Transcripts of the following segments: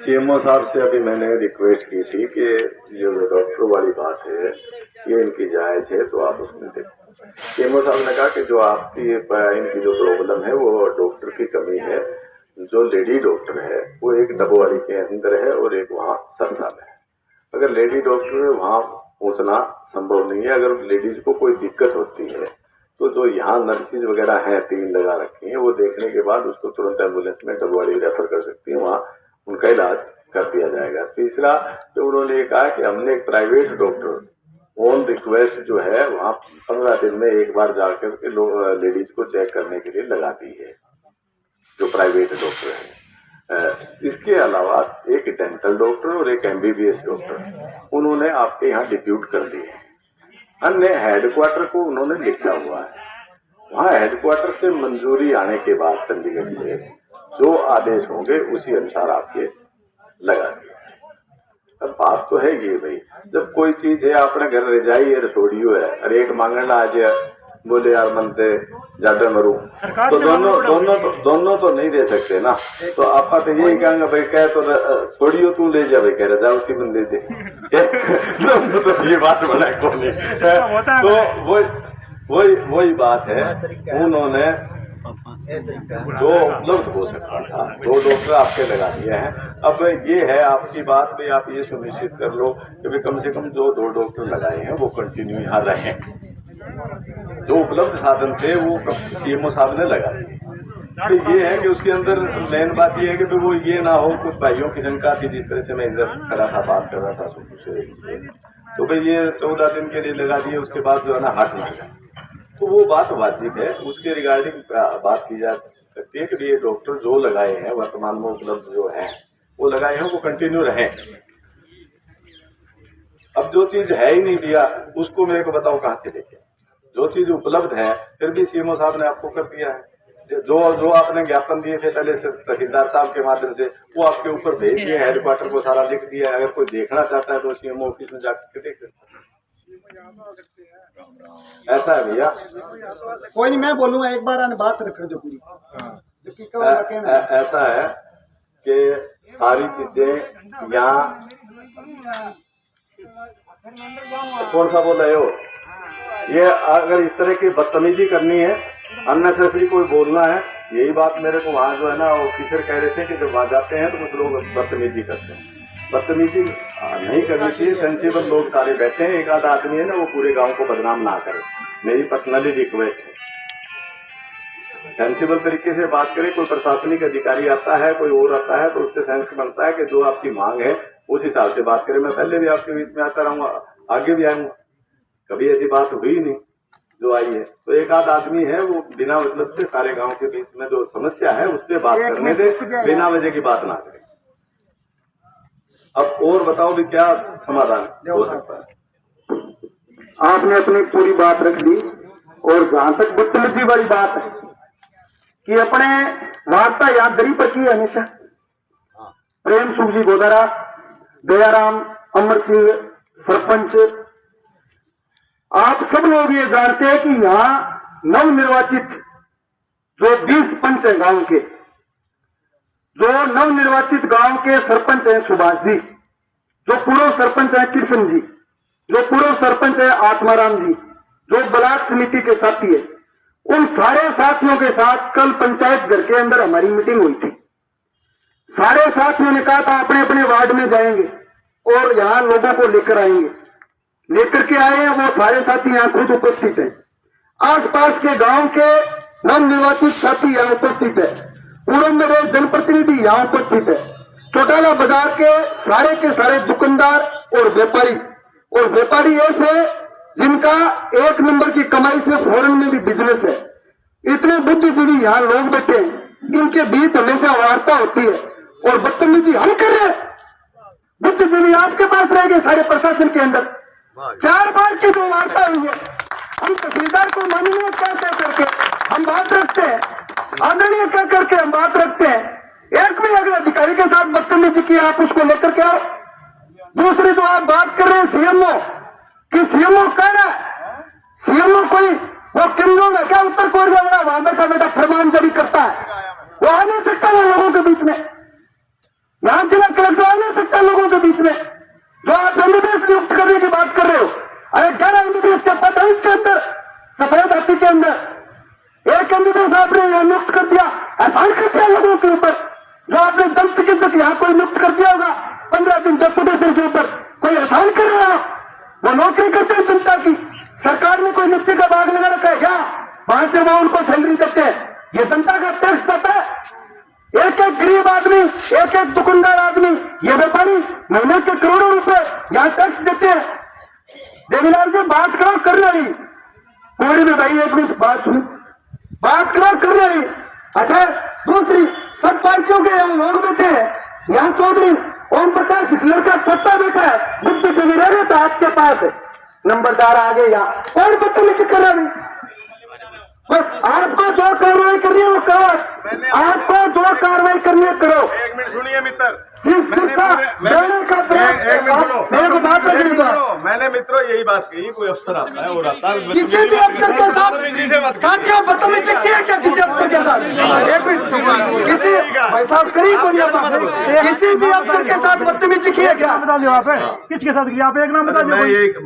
CMO साहब से अभी मैंने रिक्वेस्ट की थी कि जो डॉक्टर वाली बात है ये इनकी जायज है, तो आप उसमें देखें। सीएमओ साहब ने कहा कि जो आपकी इनकी जो प्रॉब्लम है वो डॉक्टर की कमी है। जो लेडी डॉक्टर है वो एक डबवाड़ी के अंदर है और एक वहाँ सरसा में है। अगर लेडी डॉक्टर वहाँ पहुँचना संभव नहीं है। अगर लेडीज को कोई दिक्कत होती है तो जो यहाँ नर्सिस वगैरह हैं 3 लगा रखी हैं, वो देखने के बाद उसको तुरंत एम्बुलेंस में डबवाड़ी रेफर कर सकती है, वहाँ उनका इलाज कर दिया जाएगा। तीसरा जो उन्होंने ये कहा कि हमने एक प्राइवेट डॉक्टर ऑन रिक्वेस्ट जो है वहाँ 15 दिन में एक बार जाकर के लेडीज को चेक करने के लिए लगा दी है, जो प्राइवेट डॉक्टर है। इसके अलावा एक डेंटल डॉक्टर और एक MBBS डॉक्टर उन्होंने आपके यहाँ डिप्यूट कर दिए हैं। अन्य हेडक्वार्टर को उन्होंने लिखा हुआ है, वहाँ हेडक्वार्टर से मंजूरी आने के बाद चंडीगढ़ से जो आदेश होंगे उसी अनुसार आपके लगा दिया। अब बात तो है ये भाई, जब कोई चीज है अपने घर रजाई है रसोड़ियो है और एक मांगना आज बोले यार मनते जाटे मरू, तो दोनों तो नहीं दे सकते ना। तो आप तो यही कहेंगे भाई कह तो छोड़ियो तू ले जा भाई, कह रहे जा उसी बंदे दे तो ये बात बना कौन तो वही बात है। उन्होंने जो उपलब्ध हो सकता था 2 डॉक्टर आपके लगा दिए हैं। अब ये है आपकी बात भी, आप ये सुनिश्चित कर लो कि भी कम से कम जो 2 डॉक्टर लगाए हैं वो कंटिन्यू यहाँ रहे। जो उपलब्ध साधन थे वो सीएमओ साहब ने लगा दिए। तो ये है कि उसके अंदर मेन बात ये है कि वो ये ना हो कुछ भाइयों की शंका थी, जिस तरह से मैं इधर खड़ा था बात कर रहा था से तो भाई ये 14 दिन के लिए लगा दिए, उसके बाद जो है ना हट नहीं गया, तो वो बात वाजिब है। उसके रिगार्डिंग बात की जा सकती है कि ये डॉक्टर जो लगाए हैं वर्तमान में उपलब्ध जो है वो लगाए हैं वो कंटिन्यू रहे। अब जो चीज है ही नहीं दिया उसको मेरे को बताओ कहाँ से लेके। जो चीज उपलब्ध है फिर भी सीएमओ साहब ने आपको कर दिया है। जो आपने ज्ञापन दिए थे पहले से तहसीलदार साहब के माध्यम से वो आपके ऊपर भेज दिए, हेडक्वार्टर को सारा लिख दिया है। अगर कोई देखना चाहता है तो सीएमओ ऑफिस में जाकर देख सकता है। ऐसा है भैया, कोई नहीं मैं बोलूंगा एक बार बात रख दो पूरी। ऐसा है कि सारी चीजें यहाँ कौन सा बोल रहे हो, ये अगर इस तरह की बदतमीजी करनी है अननेसेसरी कोई बोलना है, यही बात मेरे को वहाँ जो है ना ऑफिसर कह रहे थे कि जब वहाँ जाते हैं तो कुछ लोग बदतमीजी करते हैं। बदतमीजी नहीं करनी चाहिए, सेंसिबल लोग सारे बैठे हैं, एक आध आदमी है ना वो पूरे गांव को बदनाम ना करे, मेरी पर्सनली रिक्वेस्ट है। सेंसिबल तरीके से बात करें, कोई प्रशासनिक अधिकारी आता है कोई और आता है तो उससे सेंस बनता है कि जो आपकी मांग है उस हिसाब से बात करें। मैं पहले भी आपके बीच में आता रहूंगा, आगे भी आऊंगा, कभी ऐसी बात हुई नहीं जो आई है। तो एक आध आदमी है वो बिना मतलब से सारे गांव के बीच में जो समस्या है उस पर बात करने दे, बिना वजह की बात ना करें। अब और बताओ भी क्या समाधान हो सकता है। आपने अपनी पूरी बात रख दी। और जहां तक बदतमीजी वाली बात है कि अपने वार्ता यादगिरी पर की हमेशा प्रेम सुख जी गोदारा, दयाराम, अमर सिंह सरपंच, आप सब लोग ये जानते हैं कि यहाँ नवनिर्वाचित जो 20 पंच है गांव के, जो नवनिर्वाचित गांव के सरपंच हैं सुभाष जी, जो पूर्व सरपंच है कृष्ण जी, जो पूर्व सरपंच है आत्माराम जी, जो ब्लॉक समिति के साथी है, उन सारे साथियों के साथ कल पंचायत घर के अंदर हमारी मीटिंग हुई थी। सारे साथियों ने कहा था अपने अपने वार्ड में जाएंगे और यहाँ लोगों को लेकर आएंगे। लेकर के आए हैं वो सारे साथी यहाँ खुद उपस्थित हैं। आसपास के गांव के नवनिर्वाचित साथी यहाँ उपस्थित है। पूर्व में रहे जनप्रतिनिधि यहाँ उपस्थित है। चौटाला बाजार के सारे दुकानदार और व्यापारी ऐसे जिनका 1 नंबर की कमाई से फॉरेन में भी बिजनेस है, इतने बुद्धिजीवी यहाँ लोग बैठे हैं। इनके बीच हमेशा वार्ता होती है और बदतमीजी हम कर रहे हैं। बुद्धिजीवी आपके पास रह गए सारे प्रशासन के अंदर। 4 बार की जो वार्ता हुई है, हम तहसीलदार को माननीय कह करके हम बात रखते हैं, आदरणीय कह करके हम बात रखते हैं। एक भी अगर अधिकारी के साथ बदतमीजी की आप उसको लेकर के आओ। दूसरी जो आप बात कर रहे हैं सीएमओ कि सीएमओ कह रहा है, सीएमओ कोई वो किमजोंग है क्या उत्तर कोरिया वाला, वहां बैठा फरमान जारी करता है, वो आ नहीं सकता है लोगों के बीच में। यहाँ जिला कलेक्टर आ नहीं सकता लोगों के बीच में। जो आप एमबीबीएस नियुक्त करने की बात कर रहे हो, अरे 11 एमबीबीएस के पद है इसके अंदर, सफेद हाथी के अंदर। एक एमबीबीएस आपने यहाँ नियुक्त कर दिया, एहसान कर दिया लोगों के ऊपर। जो आपने दंत चिकित्सक यहाँ कोई नियुक्त कर दिया होगा 15 दिन डेपुटेशन के ऊपर, कोई एहसान कर रहा, वो नौकरी करते हैं जनता की। सरकार ने कोई नीचे का बाग लगा रखा है क्या? वहां से वो उनको सैलरी देते हैं, ये जनता का टैक्स देता है। एक एक गरीब आदमी, एक एक दुकानदार आदमी, ये व्यापारी महीने के करोड़ों रुपए यहाँ टैक्स देते हैं। देवीलाल जी बात करो कर रही कोड़ी में भाई, एक मिनट बात सुन, बात करो कर रही। अच्छा दूसरी, सब पार्टियों के यहाँ लोग बैठे हैं, यहाँ चौधरी ओम प्रकाश हिटलर का पत्ता बैठा है, बुद्धि कबीर तो आपके पास है, नंबरदार आगे यहाँ और बदतमीजी कर रहा है। आपको जो कार्रवाई करनी है वो करो, आपको जो कार्रवाई करनी है करो। एक मिनट सुनिए मित्र, शिक्षा देने का प्रयास, मेरे को बात करनी दो। मैंने मित्रों यही बात कही, कोई अफसर आता है और आता है किसी भी अफसर के साथ साथियों बदतमीजी किया क्या किसी अफसर के साथ? एक मिनट, किसी भाई साहब करीब बोलिए, किसी भी अफसर के साथ बदतमीजी किया क्या? बता दो आप किसके साथ किया? आप एक नाम बता दो।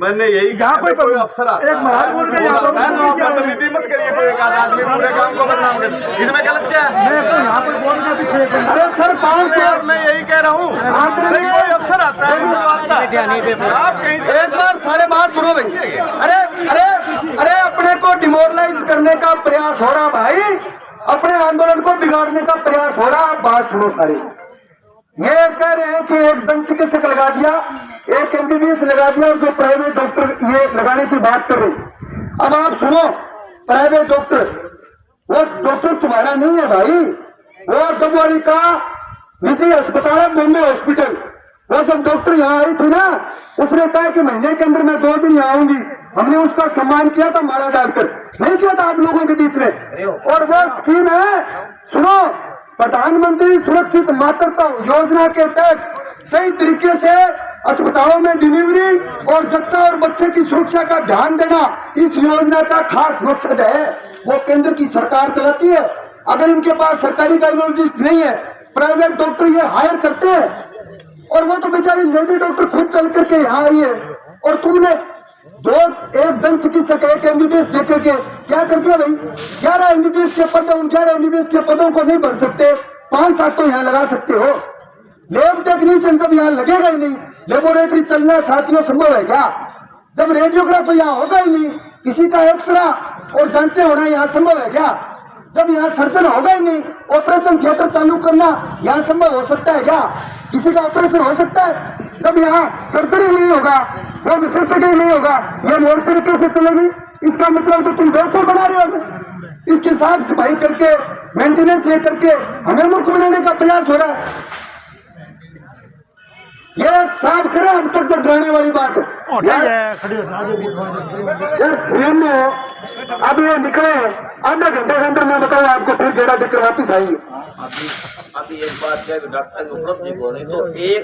मैंने यही यहाँ कोई अफसर आता एक महाराज बोल के यहाँ बदतमीजी मत करिए, कोई एक आधा आदमी पूरे काम को बदनाम कर, इसमें गलत क्या है? मैं तो यहाँ पर बोल के पीछे अरे सर 500 मैं यही कह रहा हूँ, कोई अफसर आता है आप कहीं एक बार सारे बात सुनो भाई। अरे अरे अरे अपने को डिमोरलाइज करने का प्रयास हो रहा भाई, अपने आंदोलन को बिगाड़ने का प्रयास हो रहा। आप बात सुनो सारे, ये कह रहे हैं कि एक दंत चिकित्सक लगा दिया, एक एमबीबीएस लगा दिया और जो प्राइवेट डॉक्टर ये लगाने की बात कर रहे। अब आप सुनो, प्राइवेट डॉक्टर, वो डॉक्टर तुम्हारा नहीं है भाई, वो डबवाली का निजी अस्पताल है, बॉम्बे हॉस्पिटल। वो जब डॉक्टर यहाँ आई थी ना, उसने कहा कि महीने के अंदर मैं 2 दिन यहाँ आऊंगी। हमने उसका सम्मान किया था माला डालकर, नहीं किया था आप लोगों के बीच में। और वो स्कीम है, सुनो, प्रधानमंत्री सुरक्षित मातृत्व योजना के तहत सही तरीके से अस्पतालों में डिलीवरी और जच्चा और बच्चे की सुरक्षा का ध्यान देना इस योजना का खास मकसद है। वो केंद्र की सरकार चलाती है। अगर इनके पास सरकारी गाइनोलॉजिस्ट नहीं है, प्राइवेट डॉक्टर ये हायर करते हैं, और वो तो बेचारी लेडी डॉक्टर खुद चल करके यहाँ आई है। और तुमने एक दंत चिकित्सक, एक एमबीबीएस देकर के क्या कर दिया भाई? 11 एमबीबीएस के पद, उन 11 एमबीबीएस के पदों को नहीं भर सकते, 5-7 तो यहाँ लगा सकते हो। लैब टेक्नीशियन जब यहाँ लगेगा ही नहीं, लेबोरेटरी चलना साथियों संभव है क्या? जब रेडियोग्राफर यहाँ होगा ही नहीं, किसी का एक्सरा और जांचें होना यहाँ संभव है क्या? जब यहाँ सर्जन होगा ही नहीं, ऑपरेशन थिएटर चालू करना यहाँ संभव हो सकता है क्या? किसी का ऑपरेशन हो सकता है? जब यहाँ सर्जरी नहीं होगा, वो विशेषज्ञ नहीं होगा, ये मोर्चरी कैसे चलेगी? इसका मतलब तो तुम बेवकूफ बना रहे हो। इसकी साफ सफाई करके, मेंटेनेंस ये करके हमें मूर्ख बनाने का प्रयास हो रहा है। ये साफ करें, अब तक तो डराने वाली बात है। अब ये निकले आधा घंटे के अंदर, मैं बताऊँ आपको, फिर गेड़ा देकर वापिस आएंगे। अभी एक बात है, डॉक्टर उपलब्धि को नहीं तो एक